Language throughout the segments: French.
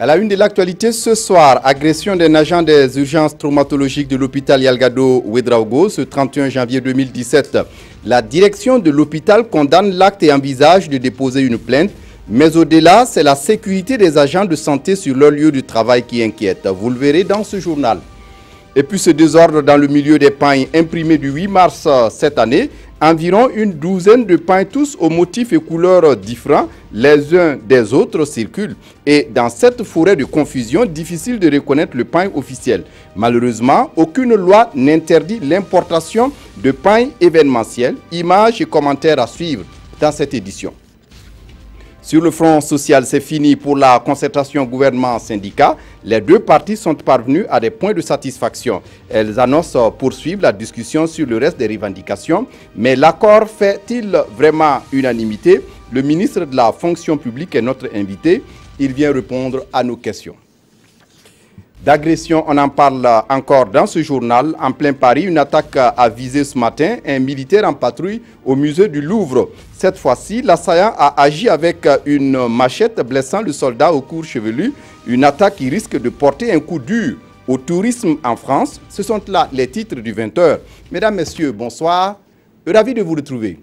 À la une de l'actualité ce soir, agression d'un agent des urgences traumatologiques de l'hôpital Yalgado Ouedraogo ce 31 janvier 2017. La direction de l'hôpital condamne l'acte et envisage de déposer une plainte. Mais au-delà, c'est la sécurité des agents de santé sur leur lieu de travail qui inquiète. Vous le verrez dans ce journal. Et puis ce désordre dans le milieu des pains imprimés du 8 mars cette année. Environ une douzaine de pains, tous aux motifs et couleurs différents, les uns des autres circulent. Et dans cette forêt de confusion, difficile de reconnaître le pain officiel. Malheureusement, aucune loi n'interdit l'importation de pain événementiels. Images et commentaires à suivre dans cette édition. Sur le front social, c'est fini pour la concertation gouvernement-syndicat. Les deux parties sont parvenues à des points de satisfaction. Elles annoncent poursuivre la discussion sur le reste des revendications. Mais l'accord fait-il vraiment unanimité? Le ministre de la fonction publique est notre invité. Il vient répondre à nos questions. D'agression, on en parle encore dans ce journal. En plein Paris, une attaque a visé ce matin un militaire en patrouille au musée du Louvre. Cette fois-ci, l'assaillant a agi avec une machette blessant le soldat au court chevelu. Une attaque qui risque de porter un coup dur au tourisme en France. Ce sont là les titres du 20h. Mesdames, Messieurs, bonsoir. Ravi de vous retrouver.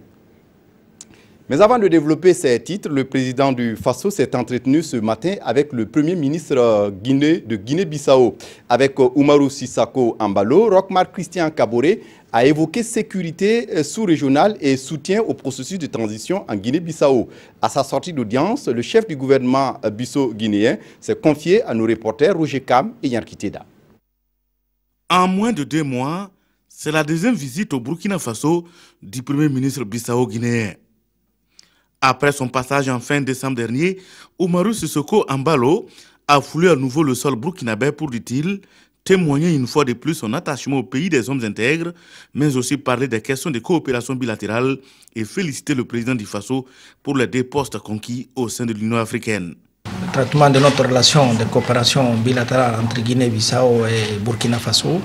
Mais avant de développer ces titres, le président du Faso s'est entretenu ce matin avec le premier ministre de Guinée-Bissau. Avec Umaru Sissoco Embalo, Roch-Marc Christian Kaboré a évoqué sécurité sous-régionale et soutien au processus de transition en Guinée-Bissau. À sa sortie d'audience, le chef du gouvernement bissau-guinéen s'est confié à nos reporters Roger Kam et Yann Kiteda. En moins de 2 mois, c'est la deuxième visite au Burkina Faso du premier ministre bissau-guinéen. Après son passage en fin décembre dernier, Umaru Sissoco Embalo a foulé à nouveau le sol burkinabé pour, dit-il, témoigner une fois de plus son attachement au pays des hommes intègres, mais aussi parler des questions de coopération bilatérale et féliciter le président du Faso pour les 2 postes conquis au sein de l'Union africaine. Le traitement de notre relation de coopération bilatérale entre Guinée-Bissau et Burkina Faso.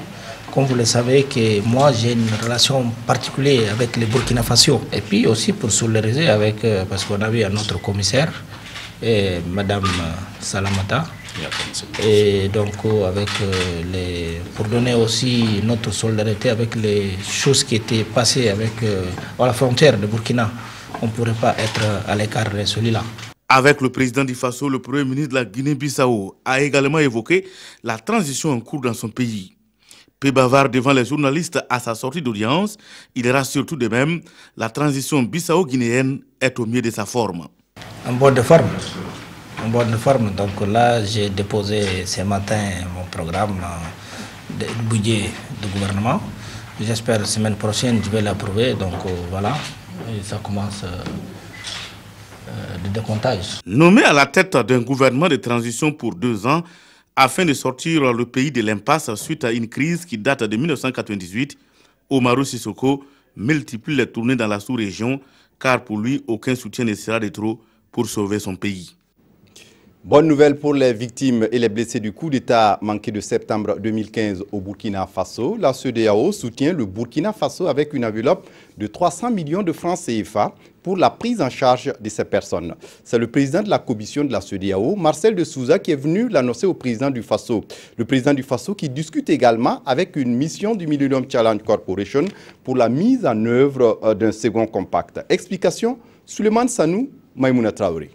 Comme vous le savez, que moi j'ai une relation particulière avec les Burkina Faso. Et puis aussi pour solidariser avec, parce qu'on avait un autre commissaire, Madame Salamata. Et donc pour donner aussi notre solidarité avec les choses qui étaient passées avec, à la frontière de Burkina. On ne pourrait pas être à l'écart de celui-là. Avec le président du Faso, le premier ministre de la Guinée-Bissau a également évoqué la transition en cours dans son pays. Peu bavard devant les journalistes à sa sortie d'audience, il rassure tout de même, la transition bissau-guinéenne est au mieux de sa forme. En bonne forme. En bonne forme. Donc là, j'ai déposé ce matin mon programme de budget du gouvernement. J'espère que la semaine prochaine, je vais l'approuver. Donc voilà, et ça commence le décomptage. Nommé à la tête d'un gouvernement de transition pour 2 ans, afin de sortir le pays de l'impasse suite à une crise qui date de 1998, Umaru Sissoco multiplie les tournées dans la sous-région car pour lui, aucun soutien ne sera de trop pour sauver son pays. Bonne nouvelle pour les victimes et les blessés du coup d'État manqué de septembre 2015 au Burkina Faso. La CEDEAO soutient le Burkina Faso avec une enveloppe de 300 millions de francs CFA pour la prise en charge de ces personnes. C'est le président de la commission de la CEDEAO, Marcel de Souza, qui est venu l'annoncer au président du Faso. Le président du Faso qui discute également avec une mission du Millennium Challenge Corporation pour la mise en œuvre d'un second compact. Explication, Souleymane Sanou, Maïmouna Traoré.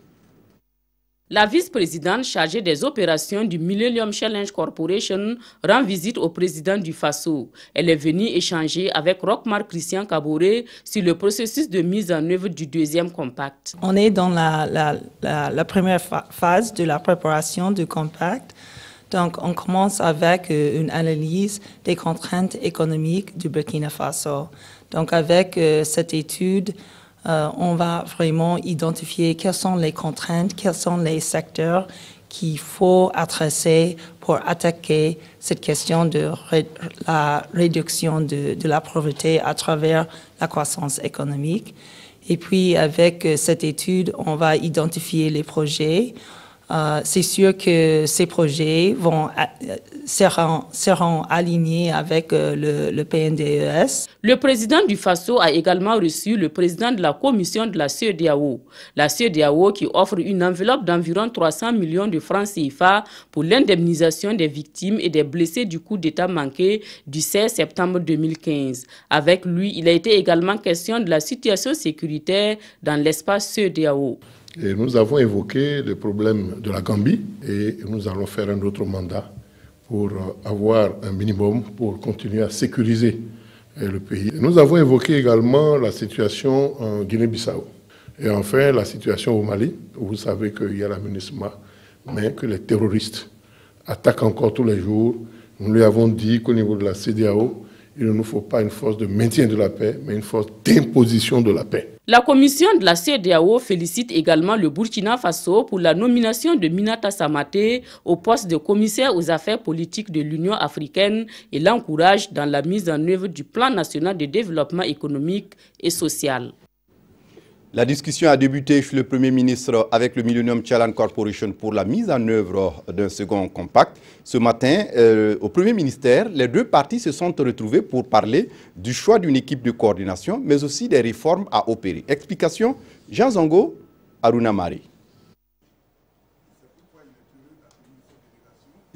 La vice-présidente chargée des opérations du Millennium Challenge Corporation rend visite au président du Faso. Elle est venue échanger avec Roch-Marc Christian Kaboré sur le processus de mise en œuvre du deuxième compact. On est dans la première phase de la préparation du compact. Donc, on commence avec une analyse des contraintes économiques du Burkina Faso. Donc, avec cette étude, on va vraiment identifier quelles sont les contraintes, quels sont les secteurs qu'il faut adresser pour attaquer cette question de la réduction de la pauvreté à travers la croissance économique. Et puis, avec cette étude, on va identifier les projets c'est sûr que ces projets seront alignés avec le PNDES. Le président du FASO a également reçu le président de la commission de la CEDEAO. La CEDEAO qui offre une enveloppe d'environ 300 millions de francs CFA pour l'indemnisation des victimes et des blessés du coup d'État manqué du 16 septembre 2015. Avec lui, il a été également question de la situation sécuritaire dans l'espace CEDEAO. Et nous avons évoqué le problème de la Gambie et nous allons faire un autre mandat pour avoir un minimum pour continuer à sécuriser le pays. Et nous avons évoqué également la situation en Guinée-Bissau et enfin la situation au Mali, où vous savez qu'il y a la MINUSMA, mais que les terroristes attaquent encore tous les jours. Nous lui avons dit qu'au niveau de la CEDEAO, il ne nous faut pas une force de maintien de la paix, mais une force d'imposition de la paix. La commission de la CEDEAO félicite également le Burkina Faso pour la nomination de Minata Samaté au poste de commissaire aux affaires politiques de l'Union africaine et l'encourage dans la mise en œuvre du plan national de développement économique et social. La discussion a débuté chez le Premier ministre avec le Millennium Challenge Corporation pour la mise en œuvre d'un second compact. Ce matin, au Premier ministère, les deux parties se sont retrouvées pour parler du choix d'une équipe de coordination, mais aussi des réformes à opérer. Explication, Jean Zongo, Aruna Mari.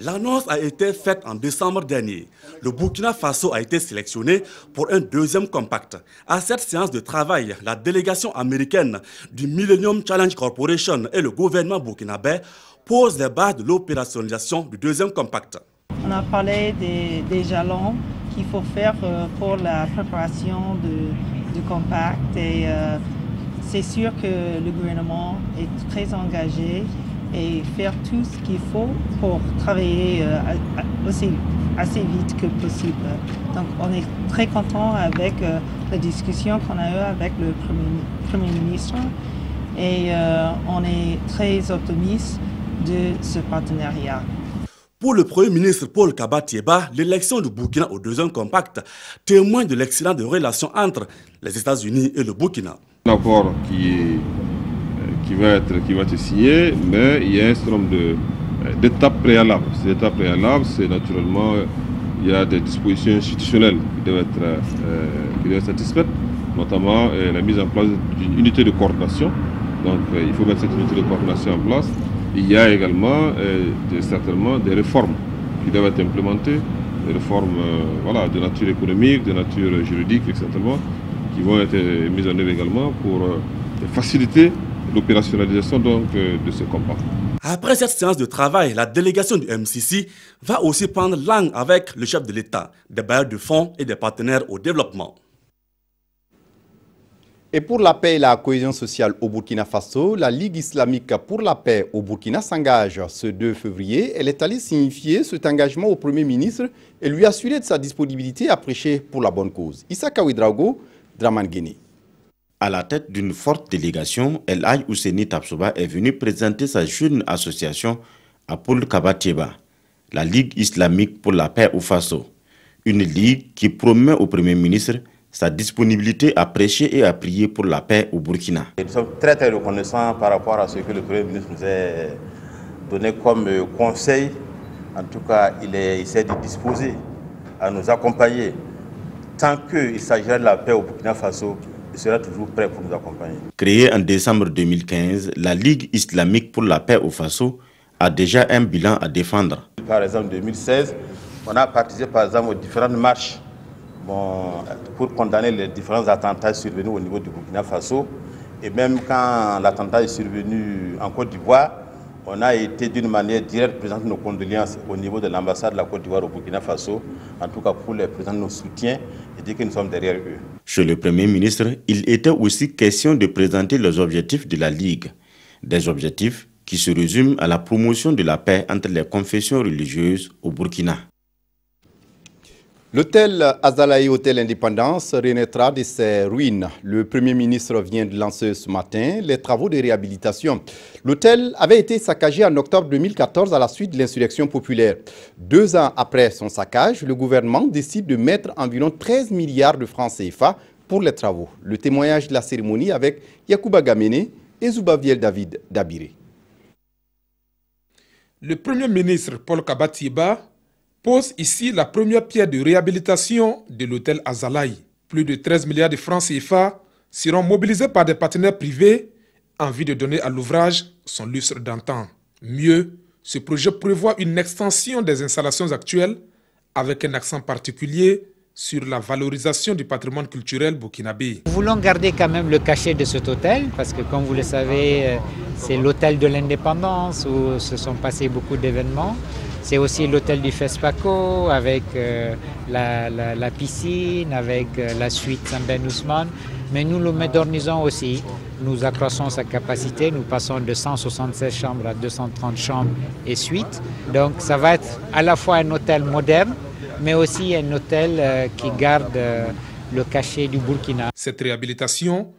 L'annonce a été faite en décembre dernier. Le Burkina Faso a été sélectionné pour un deuxième compact. À cette séance de travail, la délégation américaine du Millennium Challenge Corporation et le gouvernement burkinabé posent les bases de l'opérationnalisation du deuxième compact. On a parlé des jalons qu'il faut faire pour la préparation du compact et c'est sûr que le gouvernement est très engagé et faire tout ce qu'il faut pour travailler assez vite que possible. Donc on est très content avec la discussion qu'on a eue avec le Premier ministre et on est très optimiste de ce partenariat. Pour le Premier ministre Paul Kaba-Thiéba, l'élection du Burkina au deuxième compact témoigne de l'excellence des relations entre les États-Unis et le Burkina. Un accord qui va être signé, mais il y a un certain nombre d'étapes préalables. Ces étapes préalables, c'est naturellement, il y a des dispositions institutionnelles qui doivent être satisfaites, notamment la mise en place d'une unité de coordination. Donc il faut mettre cette unité de coordination en place. Il y a également certainement des réformes qui doivent être implémentées, des réformes de nature économique, de nature juridique, certainement, qui vont être mises en œuvre également pour faciliter l'opérationnalisation de ce compact. Après cette séance de travail, la délégation du MCC va aussi prendre langue avec le chef de l'État, des bailleurs de fonds et des partenaires au développement. Et pour la paix et la cohésion sociale au Burkina Faso, la Ligue islamique pour la paix au Burkina s'engage ce 2 février. Elle est allée signifier cet engagement au Premier ministre et lui assurer de sa disponibilité à prêcher pour la bonne cause. Issa Ouedraogo, Dramane Guéné. À la tête d'une forte délégation, El Hadj Ousseini Tabsouba est venu présenter sa jeune association à Paul Kaba-Thiéba, la Ligue islamique pour la paix au Faso. Une ligue qui promet au Premier ministre sa disponibilité à prêcher et à prier pour la paix au Burkina. Nous sommes très reconnaissants par rapport à ce que le Premier ministre nous a donné comme conseil. En tout cas, il s'est disposé à nous accompagner. Tant qu'il s'agira de la paix au Burkina Faso, il sera toujours prêt pour nous accompagner. Créée en décembre 2015, la Ligue islamique pour la paix au Faso a déjà un bilan à défendre. Par exemple, en 2016, on a participé par exemple aux différentes marches pour condamner les différents attentats survenus au niveau du Burkina Faso. Et même quand l'attentat est survenu en Côte d'Ivoire, on a été d'une manière directe présenter nos condoléances au niveau de l'ambassade de la Côte d'Ivoire au Burkina Faso, en tout cas pour les présenter nos soutiens et dire que nous sommes derrière eux. Chez le Premier ministre, il était aussi question de présenter les objectifs de la Ligue. Des objectifs qui se résument à la promotion de la paix entre les confessions religieuses au Burkina. L'hôtel Azalaï Hôtel Indépendance renaîtra de ses ruines. Le Premier ministre vient de lancer ce matin les travaux de réhabilitation. L'hôtel avait été saccagé en octobre 2014 à la suite de l'insurrection populaire. 2 ans après son saccage, le gouvernement décide de mettre environ 13 milliards de francs CFA pour les travaux. Le témoignage de la cérémonie avec Yacouba Gamene et Zoubaviel David Dabiré. Le Premier ministre Paul Kabatieba pose ici la première pierre de réhabilitation de l'hôtel Azalaï. Plus de 13 milliards de francs CFA seront mobilisés par des partenaires privés en vue de donner à l'ouvrage son lustre d'antan. Mieux, ce projet prévoit une extension des installations actuelles avec un accent particulier sur la valorisation du patrimoine culturel burkinabé. Nous voulons garder quand même le cachet de cet hôtel parce que, comme vous le savez, c'est l'hôtel de l'indépendance où se sont passés beaucoup d'événements. C'est aussi l'hôtel du FESPACO avec la piscine, avec la suite Saint-Ben Ousmane. Mais nous le modernisons aussi. Nous accroissons sa capacité. Nous passons de 176 chambres à 230 chambres et suites. Donc ça va être à la fois un hôtel moderne, mais aussi un hôtel qui garde le cachet du Burkina. Cette réhabilitation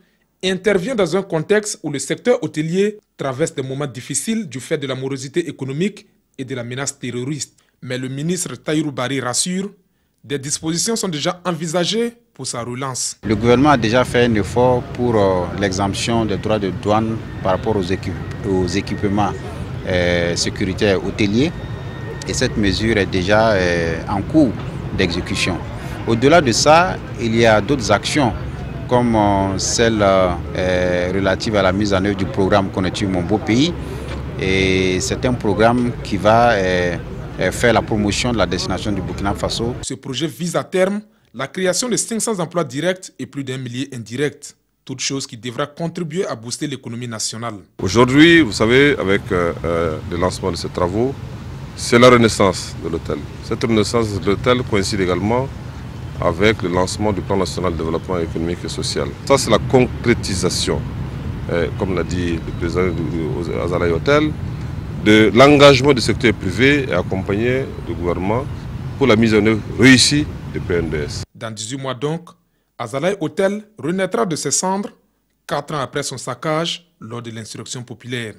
intervient dans un contexte où le secteur hôtelier traverse des moments difficiles du fait de la morosité économique et de la menace terroriste. Mais le ministre Tahirou Barry rassure, des dispositions sont déjà envisagées pour sa relance. Le gouvernement a déjà fait un effort pour l'exemption des droits de douane par rapport aux équipements sécuritaires hôteliers. Et cette mesure est déjà en cours d'exécution. Au-delà de ça, il y a d'autres actions comme celle relative à la mise en œuvre du programme Connecter mon beau pays. Et c'est un programme qui va faire la promotion de la destination du Burkina Faso. Ce projet vise à terme la création de 500 emplois directs et plus d'1 millier indirects. Toute chose qui devra contribuer à booster l'économie nationale. Aujourd'hui, vous savez, avec le lancement de ces travaux, c'est la renaissance de l'hôtel. Cette renaissance de l'hôtel coïncide également avec le lancement du plan national de développement économique et social. Ça, c'est la concrétisation, comme l'a dit le président du Azalaï Hotel, de l'engagement du secteur privé et accompagné du gouvernement pour la mise en œuvre réussie du PNDS. Dans 18 mois donc, Azalaï Hotel renaîtra de ses cendres 4 ans après son saccage lors de l'insurrection populaire.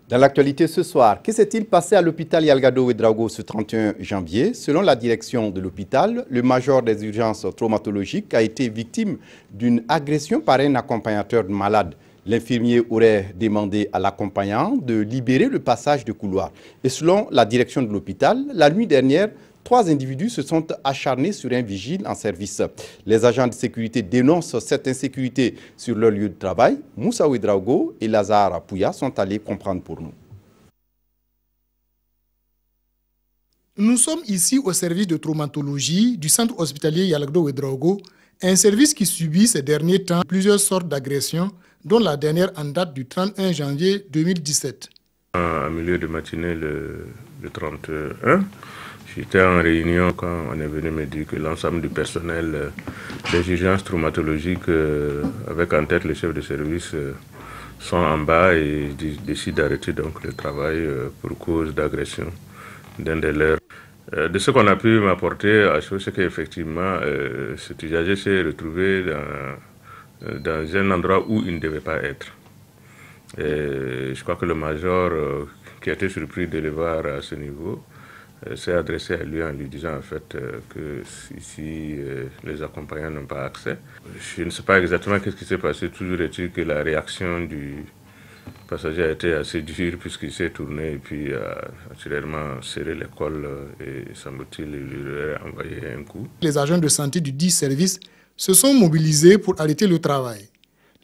Dans l'actualité ce soir, que s'est-il passé à l'hôpital Yalgado Ouedraogo ce 31 janvier? Selon la direction de l'hôpital, le major des urgences traumatologiques a été victime d'une agression par un accompagnateur de malade. L'infirmier aurait demandé à l'accompagnant de libérer le passage de couloir. Et selon la direction de l'hôpital, la nuit dernière, 3 individus se sont acharnés sur un vigile en service. Les agents de sécurité dénoncent cette insécurité sur leur lieu de travail. Moussa Ouedraogo et Lazare Pouya sont allés comprendre pour nous. Nous sommes ici au service de traumatologie du centre hospitalier Yalgado Ouedraogo, un service qui subit ces derniers temps plusieurs sortes d'agressions, dont la dernière en date du 31 janvier 2017. En milieu de matinée, le 31, j'étais en réunion quand on est venu me dire que l'ensemble du personnel des urgences traumatologiques, avec en tête le chef de service, sont en bas et décident d'arrêter donc le travail pour cause d'agression d'un des leurs. De ce qu'on a pu m'apporter à chose, c'est qu'effectivement, cet usager s'est retrouvé dans un endroit où il ne devait pas être. Et je crois que le major, qui a été surpris de le voir à ce niveau, s'est adressé à lui en lui disant en fait que ici les accompagnants n'ont pas accès. Je ne sais pas exactement qu'est-ce qui s'est passé, toujours est-il que la réaction du passager a été assez dure puisqu'il s'est tourné et puis a naturellement serré le col et semble-t-il lui a envoyé un coup. Les agents de santé du 10 service se sont mobilisés pour arrêter le travail.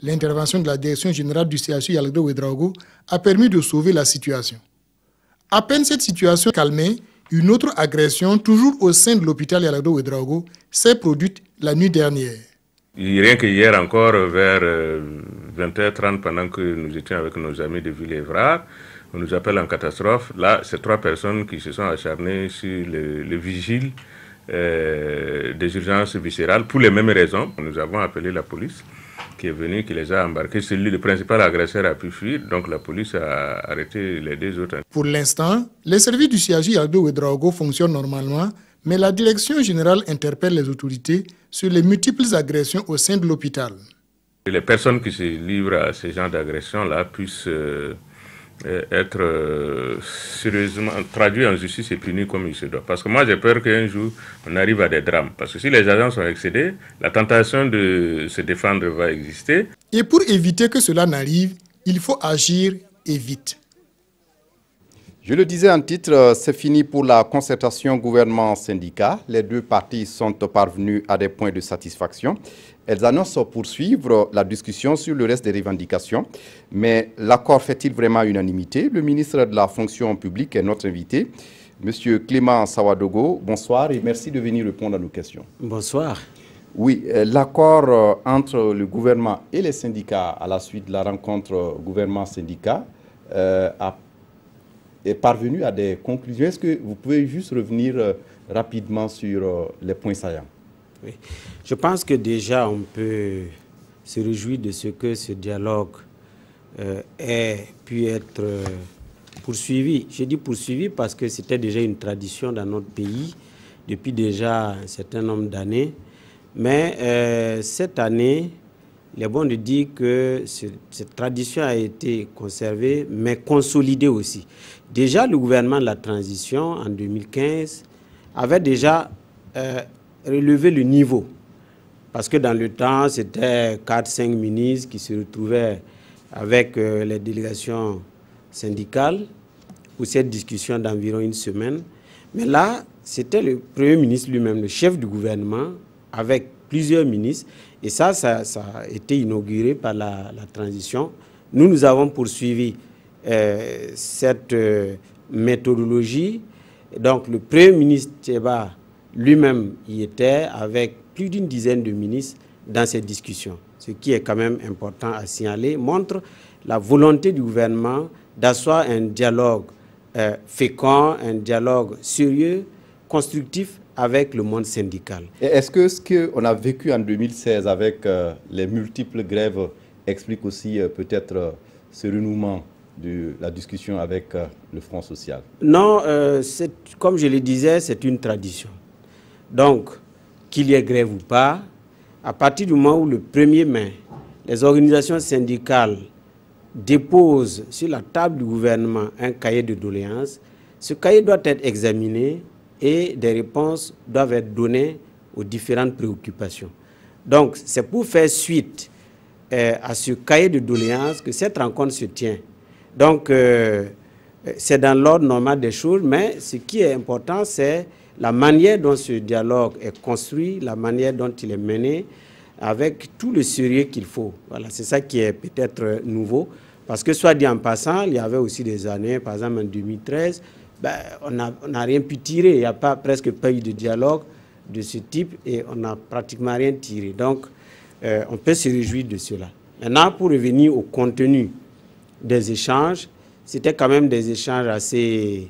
L'intervention de la direction générale du CHU Yalgado Ouedraogo a permis de sauver la situation. À peine cette situation calmée, une autre agression, toujours au sein de l'hôpital Yalgado Ouedraogo, s'est produite la nuit dernière. Rien que hier encore, vers 20h30, pendant que nous étions avec nos amis de Ville-Évrard, on nous appelle en catastrophe. Là, c'est 3 personnes qui se sont acharnées sur le vigile des urgences viscérales pour les mêmes raisons. Nous avons appelé la police qui est venue, qui les a embarqués. Celui, le principal agresseur, a pu fuir, donc la police a arrêté les 2 autres. Pour l'instant, les services du CHU Yalgado Ouedraogo fonctionnent normalement, mais la direction générale interpelle les autorités sur les multiples agressions au sein de l'hôpital. Les personnes qui se livrent à ces genres d'agressions-là puissent être sérieusement traduites en justice et punies comme il se doit. Parce que moi, j'ai peur qu'un jour, on arrive à des drames. Parce que si les agents sont excédés, la tentation de se défendre va exister. Et pour éviter que cela n'arrive, il faut agir et vite. Je le disais en titre, c'est fini pour la concertation gouvernement-syndicat. Les deux parties sont parvenues à des points de satisfaction. Elles annoncent poursuivre la discussion sur le reste des revendications. Mais l'accord fait-il vraiment unanimité? Le ministre de la fonction publique est notre invité. Monsieur Clément Sawadogo, bonsoir et merci de venir répondre à nos questions. Bonsoir. Oui, l'accord entre le gouvernement et les syndicats à la suite de la rencontre gouvernement-syndicat est parvenu à des conclusions. Est-ce que vous pouvez juste revenir rapidement sur les points saillants? Oui. Je pense que déjà on peut se réjouir de ce que ce dialogue ait pu être poursuivi. Je dis poursuivi parce que c'était déjà une tradition dans notre pays depuis déjà un certain nombre d'années. Mais cette année, il est bon de dire que cette tradition a été conservée, mais consolidée aussi. Déjà, le gouvernement de la transition, en 2015, avait déjà relevé le niveau. Parce que dans le temps, c'était 4-5 ministres qui se retrouvaient avec les délégations syndicales pour cette discussion d'environ une semaine. Mais là, c'était le Premier ministre lui-même, le chef du gouvernement, avec plusieurs ministres. Et ça a été inauguré par la transition. Nous avons poursuivi cette méthodologie. Donc, le Premier ministre Tcheba lui-même y était avec plus d'une dizaine de ministres dans cette discussion. Ce qui est quand même important à signaler, montre la volonté du gouvernement d'asseoir un dialogue fécond, un dialogue sérieux, constructif avec le monde syndical. Est-ce que ce qu'on a vécu en 2016 avec les multiples grèves explique aussi peut-être ce renouement de la discussion avec le Front social? Non, comme je le disais, c'est une tradition. Donc, qu'il y ait grève ou pas, à partir du moment où le 1er mai, les organisations syndicales déposent sur la table du gouvernement un cahier de doléances, ce cahier doit être examiné et des réponses doivent être données aux différentes préoccupations. Donc, c'est pour faire suite à ce cahier de doléances que cette rencontre se tient. Donc, c'est dans l'ordre normal des choses, mais ce qui est important, c'est la manière dont ce dialogue est construit, la manière dont il est mené, avec tout le sérieux qu'il faut. Voilà, c'est ça qui est peut-être nouveau. Parce que, soit dit en passant, il y avait aussi des années, par exemple en 2013, on n'a rien pu tirer. Il n'y a presque pas eu de dialogue de ce type et on n'a pratiquement rien tiré. Donc, on peut se réjouir de cela. Maintenant, pour revenir au contenu des échanges, c'était quand même des échanges assez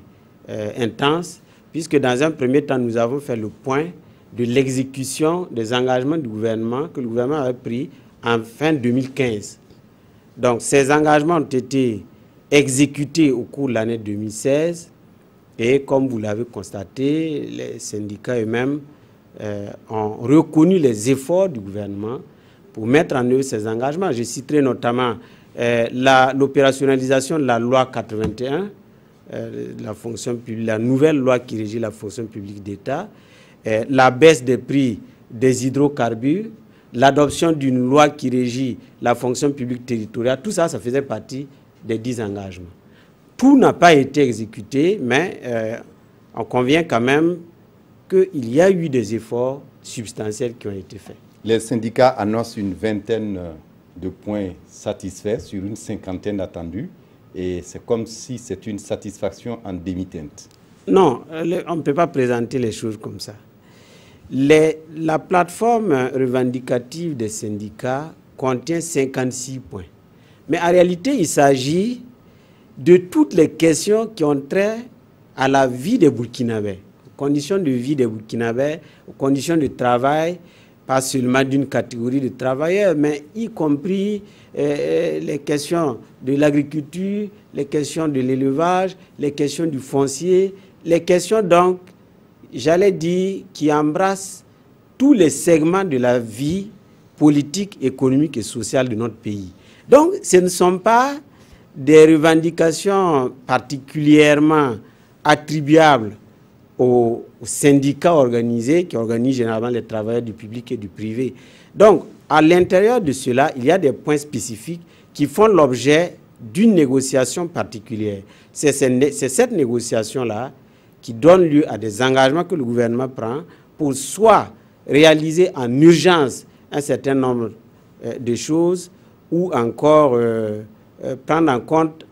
intenses, puisque dans un premier temps, nous avons fait le point de l'exécution des engagements du gouvernement que le gouvernement avait pris en fin 2015. Donc, ces engagements ont été exécutés au cours de l'année 2016 et comme vous l'avez constaté, les syndicats eux-mêmes ont reconnu les efforts du gouvernement pour mettre en œuvre ces engagements. Je citerai notamment l'opérationnalisation de la loi 81, la nouvelle loi qui régit la fonction publique d'État, la baisse des prix des hydrocarbures, l'adoption d'une loi qui régit la fonction publique territoriale. Tout ça, ça faisait partie des 10 engagements. Tout n'a pas été exécuté, mais on convient quand même qu'il y a eu des efforts substantiels qui ont été faits. Les syndicats annoncent une vingtaine de points satisfaits sur une cinquantaine attendus. Et c'est comme si c'est une satisfaction en demi-teinte. Non, on ne peut pas présenter les choses comme ça. La plateforme revendicative des syndicats contient 56 points. Mais en réalité, il s'agit de toutes les questions qui ont trait à la vie des Burkinabés, aux conditions de vie des Burkinabés, aux conditions de travail, pas seulement d'une catégorie de travailleurs, mais y compris les questions de l'agriculture, les questions de l'élevage, les questions du foncier, les questions donc, j'allais dire, qui embrassent tous les segments de la vie politique, économique et sociale de notre pays. Donc, ce ne sont pas des revendications particulièrement attribuables aux syndicats organisés qui organisent généralement les travailleurs du public et du privé. Donc, à l'intérieur de cela, il y a des points spécifiques qui font l'objet d'une négociation particulière. C'est cette négociation-là qui donne lieu à des engagements que le gouvernement prend pour soit réaliser en urgence un certain nombre de choses ou encore prendre en compte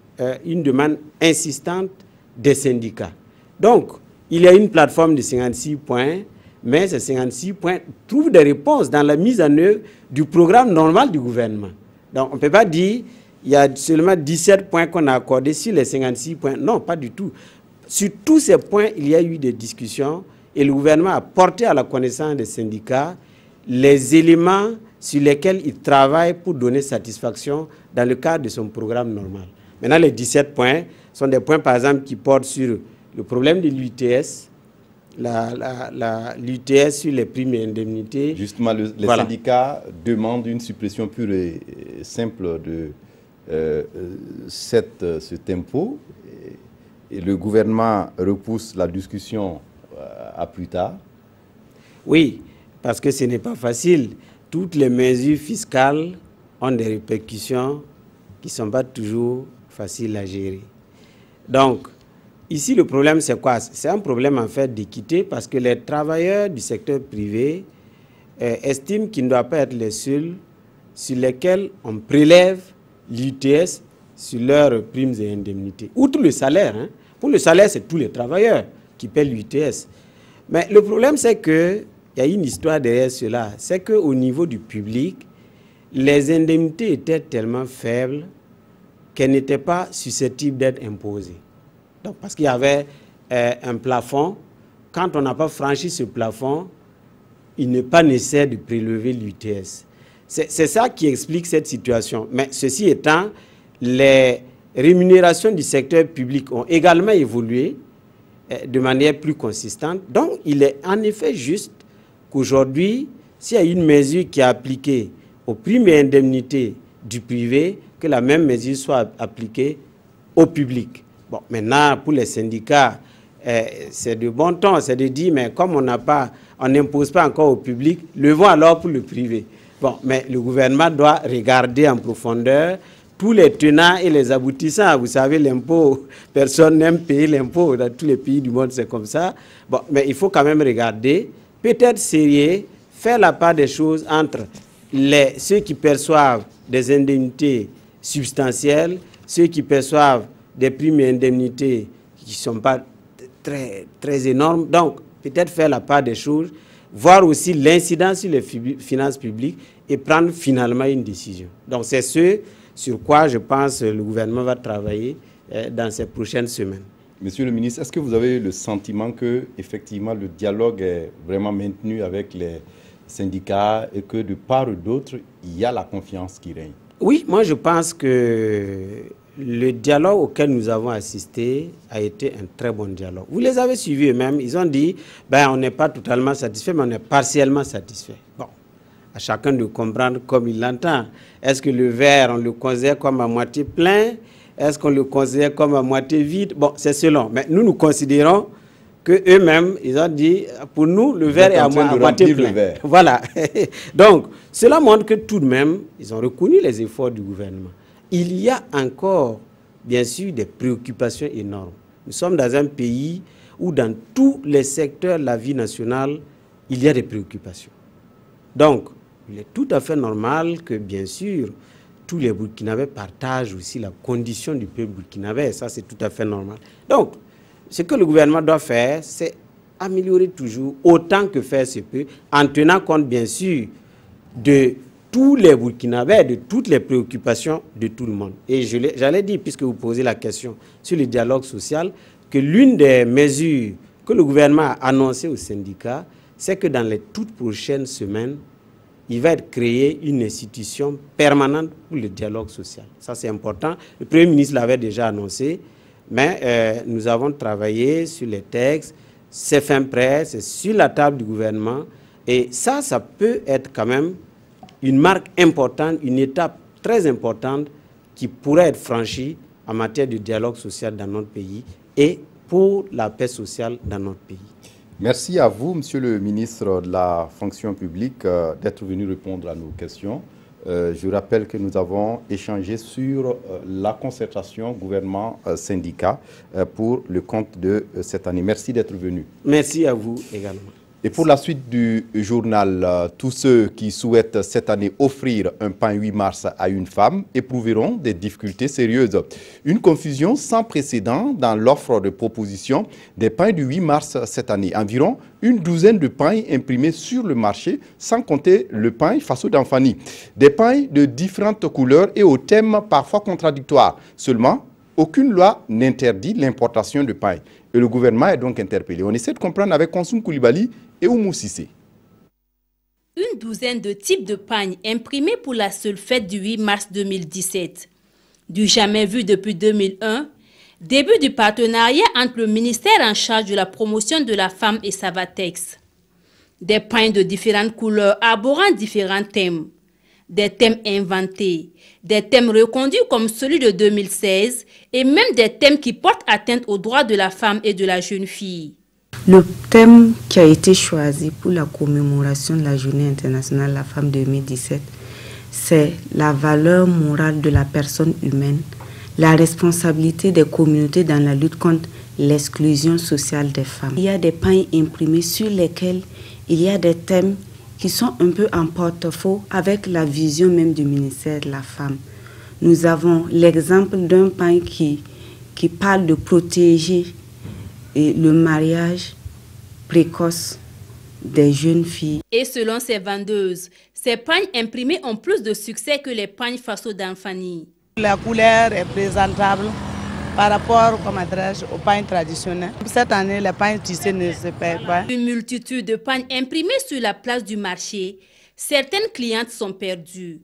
une demande insistante des syndicats. Donc, il y a une plateforme de 56 points, mais ces 56 points trouvent des réponses dans la mise en œuvre du programme normal du gouvernement. Donc, on ne peut pas dire qu'il y a seulement 17 points qu'on a accordés sur les 56 points. Non, pas du tout. Sur tous ces points, il y a eu des discussions et le gouvernement a porté à la connaissance des syndicats les éléments sur lesquels il travaille pour donner satisfaction dans le cadre de son programme normal. Maintenant, les 17 points sont des points, par exemple, qui portent sur le problème de l'UTS, l'UTS sur les primes et indemnités. Justement, les syndicats demandent une suppression pure et simple de cet impôt. Et le gouvernement repousse la discussion à plus tard. Oui, parce que ce n'est pas facile. Toutes les mesures fiscales ont des répercussions qui ne sont pas toujours faciles à gérer. Donc, ici, le problème, c'est quoi? C'est un problème, en fait, d'équité parce que les travailleurs du secteur privé estiment qu'ils ne doivent pas être les seuls sur lesquels on prélève l'UTS sur leurs primes et indemnités. Outre le salaire, hein. Pour le salaire, c'est tous les travailleurs qui paient l'UTS. Mais le problème, c'est qu'il y a une histoire derrière cela. C'est qu'au niveau du public, les indemnités étaient tellement faibles qu'elles n'étaient pas susceptibles d'être imposées. Donc, parce qu'il y avait un plafond. Quand on n'a pas franchi ce plafond, il n'est pas nécessaire de prélever l'UTS. C'est ça qui explique cette situation. Mais ceci étant, les rémunérations du secteur public ont également évolué de manière plus consistante. Donc, il est en effet juste qu'aujourd'hui, s'il y a une mesure qui est appliquée aux primes et indemnités du privé, que la même mesure soit appliquée au public. Bon, maintenant, pour les syndicats, c'est de bon ton, c'est de dire, mais comme on n'impose pas encore au public, levons alors pour le privé. Bon, mais le gouvernement doit regarder en profondeur tous les tenants et les aboutissants. Vous savez, l'impôt, personne n'aime payer l'impôt. Dans tous les pays du monde, c'est comme ça. Bon, mais il faut quand même regarder, peut-être sérieux, faire la part des choses entre ceux qui perçoivent des indemnités substantielles, ceux qui perçoivent des primes et indemnités qui ne sont pas très, très énormes. Donc, peut-être faire la part des choses, voir aussi l'incidence sur les finances publiques et prendre finalement une décision. Donc, c'est ce sur quoi je pense le gouvernement va travailler dans ces prochaines semaines. Monsieur le ministre, est-ce que vous avez le sentiment que effectivement le dialogue est vraiment maintenu avec les syndicats et que de part ou d'autre, il y a la confiance qui règne? Oui, moi je pense que le dialogue auquel nous avons assisté a été un très bon dialogue. Vous les avez suivis eux-mêmes, ils ont dit, on n'est pas totalement satisfait, mais on est partiellement satisfait. Bon. À chacun de comprendre comme il l'entend. Est-ce que le verre, on le considère comme à moitié plein? Est-ce qu'on le considère comme à moitié vide? Bon, c'est selon. Mais nous considérons qu'eux-mêmes, ils ont dit, pour nous, le verre est à moitié plein. Voilà. Donc, cela montre que tout de même, ils ont reconnu les efforts du gouvernement. Il y a encore, bien sûr, des préoccupations énormes. Nous sommes dans un pays où, dans tous les secteurs de la vie nationale, il y a des préoccupations. Donc, il est tout à fait normal que, bien sûr, tous les Burkinabés partagent aussi la condition du peuple burkinabé. Ça, c'est tout à fait normal. Donc, ce que le gouvernement doit faire, c'est améliorer toujours, autant que faire se peut, en tenant compte, bien sûr, de tous les Burkinabés, de toutes les préoccupations de tout le monde. Et j'allais dire, puisque vous posez la question sur le dialogue social, que l'une des mesures que le gouvernement a annoncées aux syndicats, c'est que dans les toutes prochaines semaines, il va être créé une institution permanente pour le dialogue social. Ça, c'est important. Le Premier ministre l'avait déjà annoncé, mais nous avons travaillé sur les textes. C'est fin prêt, c'est sur la table du gouvernement. Et ça peut être quand même une marque importante, une étape très importante qui pourrait être franchie en matière de dialogue social dans notre pays et pour la paix sociale dans notre pays. Merci à vous, Monsieur le ministre de la fonction publique, d'être venu répondre à nos questions. Je rappelle que nous avons échangé sur la concertation gouvernement-syndicat pour le compte de cette année. Merci d'être venu. Merci à vous également. Et pour la suite du journal, tous ceux qui souhaitent cette année offrir un pain 8 mars à une femme éprouveront des difficultés sérieuses. Une confusion sans précédent dans l'offre de proposition des pains du 8 mars cette année. Environ une douzaine de pains imprimés sur le marché, sans compter le pain Faso d'Anfani. Des pains de différentes couleurs et aux thèmes parfois contradictoires. Seulement, aucune loi n'interdit l'importation de pain. Et le gouvernement est donc interpellé. On essaie de comprendre avec Konsoum Koulibaly et Oumou Sissé. Une douzaine de types de pagnes imprimés pour la seule fête du 8 mars 2017. Du jamais vu depuis 2001, début du partenariat entre le ministère en charge de la promotion de la femme et Savatex. Des pagnes de différentes couleurs arborant différents thèmes. Des thèmes inventés, des thèmes reconduits comme celui de 2016 et même des thèmes qui portent atteinte aux droits de la femme et de la jeune fille. Le thème qui a été choisi pour la commémoration de la Journée internationale de la femme 2017, c'est la valeur morale de la personne humaine, la responsabilité des communautés dans la lutte contre l'exclusion sociale des femmes. Il y a des pains imprimés sur lesquels il y a des thèmes qui sont un peu en porte-à-faux avec la vision même du ministère de la Femme. Nous avons l'exemple d'un pain qui parle de protéger le mariage précoce des jeunes filles. Et selon ces vendeuses, ces pagnes imprimés ont plus de succès que les pagnes Faso d'Anfani. La couleur est présentable par rapport au pain traditionnel. Cette année, les pains tissés ne se perdent pas. Une multitude de pagnes imprimées sur la place du marché. Certaines clientes sont perdues.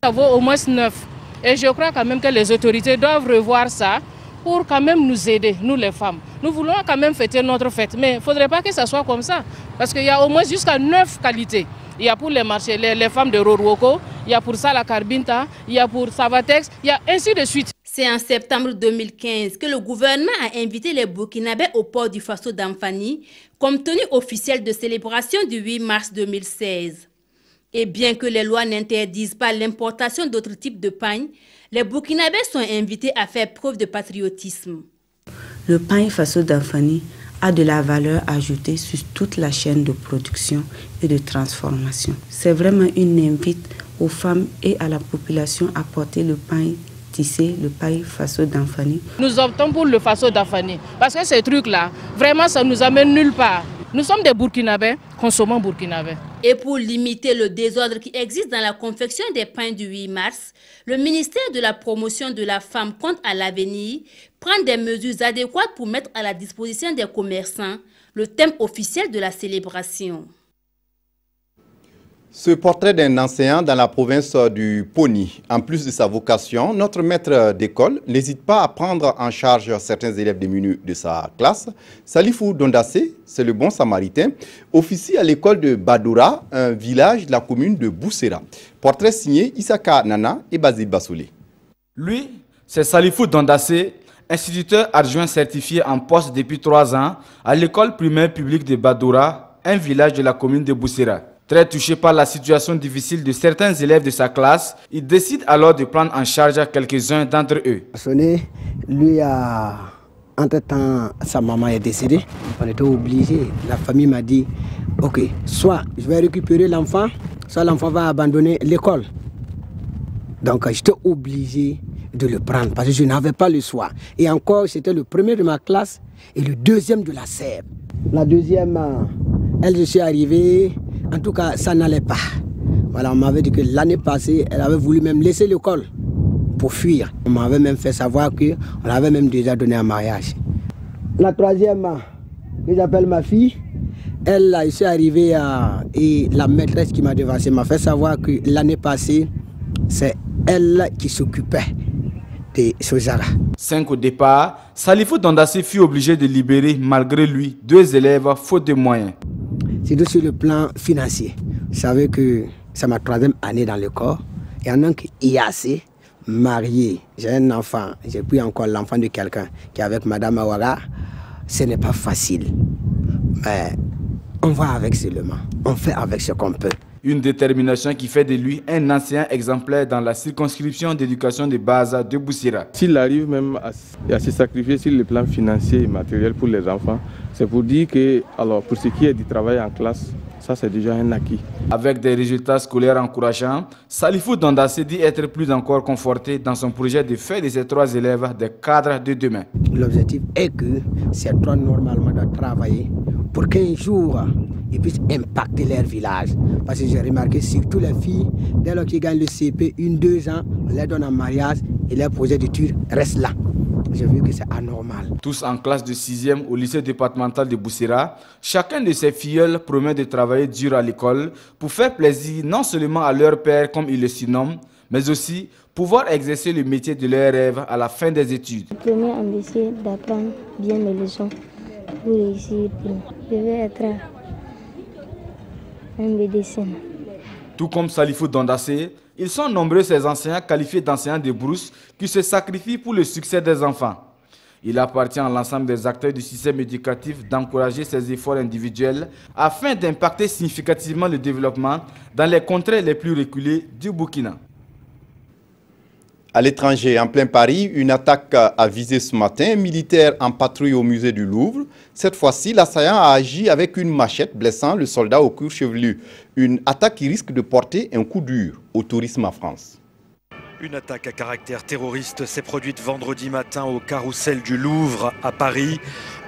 Ça vaut au moins 9. Et je crois quand même que les autorités doivent revoir ça pour quand même nous aider, nous les femmes. Nous voulons quand même fêter notre fête, mais il ne faudrait pas que ça soit comme ça. Parce qu'il y a au moins jusqu'à 9 qualités. Il y a pour les marchés, les femmes de Rorwoko, il y a pour ça la Carbinta, il y a pour Savatex, il y a ainsi de suite. C'est en septembre 2015 que le gouvernement a invité les Burkinabés au port du Faso d'Anfani comme tenue officielle de célébration du 8 mars 2016. Et bien que les lois n'interdisent pas l'importation d'autres types de pagnes, les Burkinabés sont invités à faire preuve de patriotisme. Le pain Faso d'Anfani a de la valeur ajoutée sur toute la chaîne de production et de transformation. C'est vraiment une invite aux femmes et à la population à porter le pain tissé, le pain Faso d'Anfani. Nous optons pour le Faso d'Anfani parce que ces trucs-là, vraiment, ça nous amène nulle part. Nous sommes des Burkinabés, consommons burkinabés. Et pour limiter le désordre qui existe dans la confection des pains du 8 mars, le ministère de la promotion de la femme compte à l'avenir prendre des mesures adéquates pour mettre à la disposition des commerçants le thème officiel de la célébration. Ce portrait d'un enseignant dans la province du Poni, en plus de sa vocation, notre maître d'école n'hésite pas à prendre en charge certains élèves démunis de sa classe. Salifou Dondassé, c'est le bon samaritain, officie à l'école de Badoura, un village de la commune de Boussera. Portrait signé Issaka Nana et Basile Bassoulé. Lui, c'est Salifou Dondassé, instituteur adjoint certifié en poste depuis 3 ans à l'école primaire publique de Badoura, un village de la commune de Boussera. Très touché par la situation difficile de certains élèves de sa classe, il décide alors de prendre en charge quelques-uns d'entre eux. Lui entre-temps, sa maman est décédée. On était obligé. La famille m'a dit, ok, soit je vais récupérer l'enfant, soit l'enfant va abandonner l'école. Donc j'étais obligé de le prendre parce que je n'avais pas le choix. Et encore, c'était le premier de ma classe et le deuxième de la SEB. La deuxième, je suis arrivé. En tout cas, ça n'allait pas. Voilà, on m'avait dit que l'année passée, elle avait voulu même laisser l'école pour fuir. On m'avait même fait savoir qu'on avait même déjà donné un mariage. La troisième, que j'appelle ma fille, elle, je suis arrivé et la maîtresse qui m'a devancé m'a fait savoir que l'année passée, c'est elle qui s'occupait de Sojara. 5 au départ, Salifou Dondassé fut obligé de libérer malgré lui 2 élèves faute de moyens. C'est sur le plan financier. Vous savez que c'est ma 3e année dans le corps. Et en tant qu'IAC, marié, j'ai un enfant, j'ai pris encore l'enfant de quelqu'un qui est avec Madame Awara. Ce n'est pas facile. Mais on va avec seulement. On fait avec ce qu'on peut. Une détermination qui fait de lui un ancien exemplaire dans la circonscription d'éducation de base de Boussira. S'il arrive même à se sacrifier sur le plan financier et matériel pour les enfants, c'est pour dire que, alors, pour ce qui est du travail en classe, ça c'est déjà un acquis. Avec des résultats scolaires encourageants, Salifou Dandassé dit être plus encore conforté dans son projet de faire de ses 3 élèves des cadres de demain. L'objectif est que ces 3 normalement doivent travailler pour qu'un jour ils puissent impacter leur village. Parce que j'ai remarqué surtout les filles, dès lors qu'ils gagnent le CP, 1-2 ans, on les donne en mariage et leur projet d'études reste là. J'ai vu que c'est anormal. Tous en classe de 6e au lycée départemental de Boussira, chacun de ces filleuls promet de travailler dur à l'école pour faire plaisir non seulement à leur père comme ils le surnomment, mais aussi pouvoir exercer le métier de leur rêve à la fin des études. La première ambition d'apprendre bien mes leçons pour réussir. Je vais être un médecin. Tout comme Salifou Dandassé, ils sont nombreux ces enseignants qualifiés d'enseignants de brousse qui se sacrifient pour le succès des enfants. Il appartient à l'ensemble des acteurs du système éducatif d'encourager ces efforts individuels afin d'impacter significativement le développement dans les contrées les plus reculées du Burkina. À l'étranger, en plein Paris, une attaque a visé ce matin un militaire en patrouille au musée du Louvre. Cette fois-ci, l'assaillant a agi avec une machette, blessant le soldat au cuir chevelu. Une attaque qui risque de porter un coup dur au tourisme en France. Une attaque à caractère terroriste s'est produite vendredi matin au carrousel du Louvre à Paris.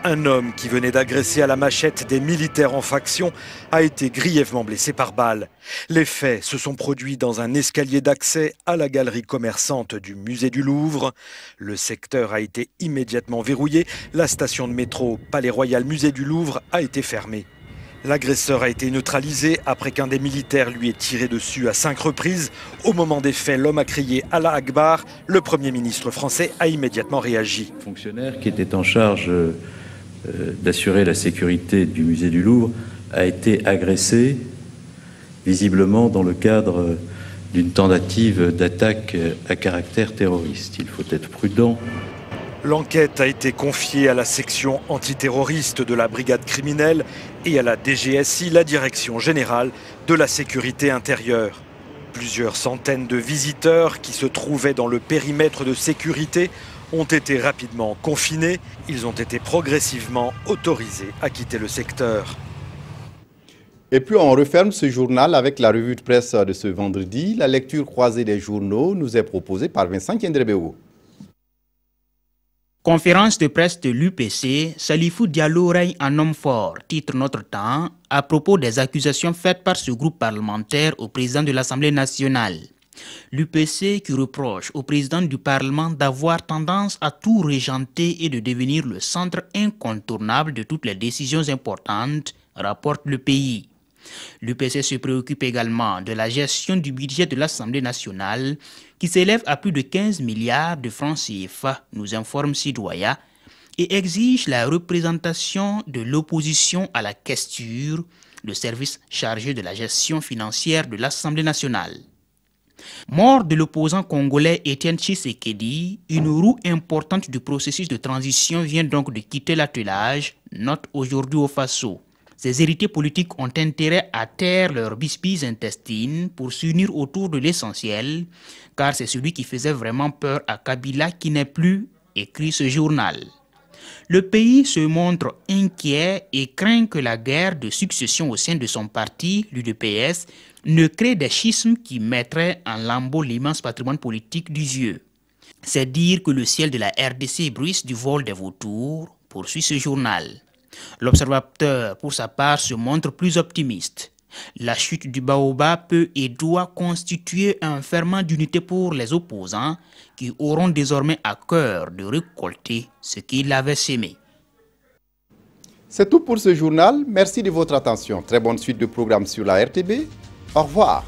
Un homme qui venait d'agresser à la machette des militaires en faction a été grièvement blessé par balle. Les faits se sont produits dans un escalier d'accès à la galerie commerçante du musée du Louvre. Le secteur a été immédiatement verrouillé. La station de métro Palais Royal Musée du Louvre a été fermée. L'agresseur a été neutralisé après qu'un des militaires lui ait tiré dessus à 5 reprises. Au moment des faits, l'homme a crié Allah Akbar. Le Premier ministre français a immédiatement réagi. Le fonctionnaire qui était en charge d'assurer la sécurité du musée du Louvre a été agressé, visiblement dans le cadre d'une tentative d'attaque à caractère terroriste. Il faut être prudent. L'enquête a été confiée à la section antiterroriste de la brigade criminelle et à la DGSI, la Direction générale de la sécurité intérieure. Plusieurs centaines de visiteurs qui se trouvaient dans le périmètre de sécurité ont été rapidement confinés. Ils ont été progressivement autorisés à quitter le secteur. Et puis on referme ce journal avec la revue de presse de ce vendredi. La lecture croisée des journaux nous est proposée par Vincent Kendrebeo. Conférence de presse de l'UPC, Salifou Diallo règne en homme fort, titre Notre Temps, à propos des accusations faites par ce groupe parlementaire au président de l'Assemblée nationale. L'UPC qui reproche au président du Parlement d'avoir tendance à tout régenter et de devenir le centre incontournable de toutes les décisions importantes, rapporte le pays. L'UPC se préoccupe également de la gestion du budget de l'Assemblée nationale qui s'élève à plus de 15 milliards de francs CFA, nous informe Sidoya, et exige la représentation de l'opposition à la questure, le service chargé de la gestion financière de l'Assemblée nationale. Mort de l'opposant congolais Étienne Tshisekedi, une roue importante du processus de transition vient donc de quitter l'attelage, note aujourd'hui au Faso. Ces héritiers politiques ont intérêt à taire leurs bisbilles intestines pour s'unir autour de l'essentiel, car c'est celui qui faisait vraiment peur à Kabila qui n'est plus, écrit ce journal. Le pays se montre inquiet et craint que la guerre de succession au sein de son parti, l'UDPS, ne crée des schismes qui mettraient en lambeaux l'immense patrimoine politique du vieux. C'est dire que le ciel de la RDC bruisse du vol des vautours, poursuit ce journal. L'observateur, pour sa part, se montre plus optimiste. La chute du Baobab peut et doit constituer un ferment d'unité pour les opposants qui auront désormais à cœur de récolter ce qu'ils avaient sémé. C'est tout pour ce journal. Merci de votre attention. Très bonne suite de programmes sur la RTB. Au revoir.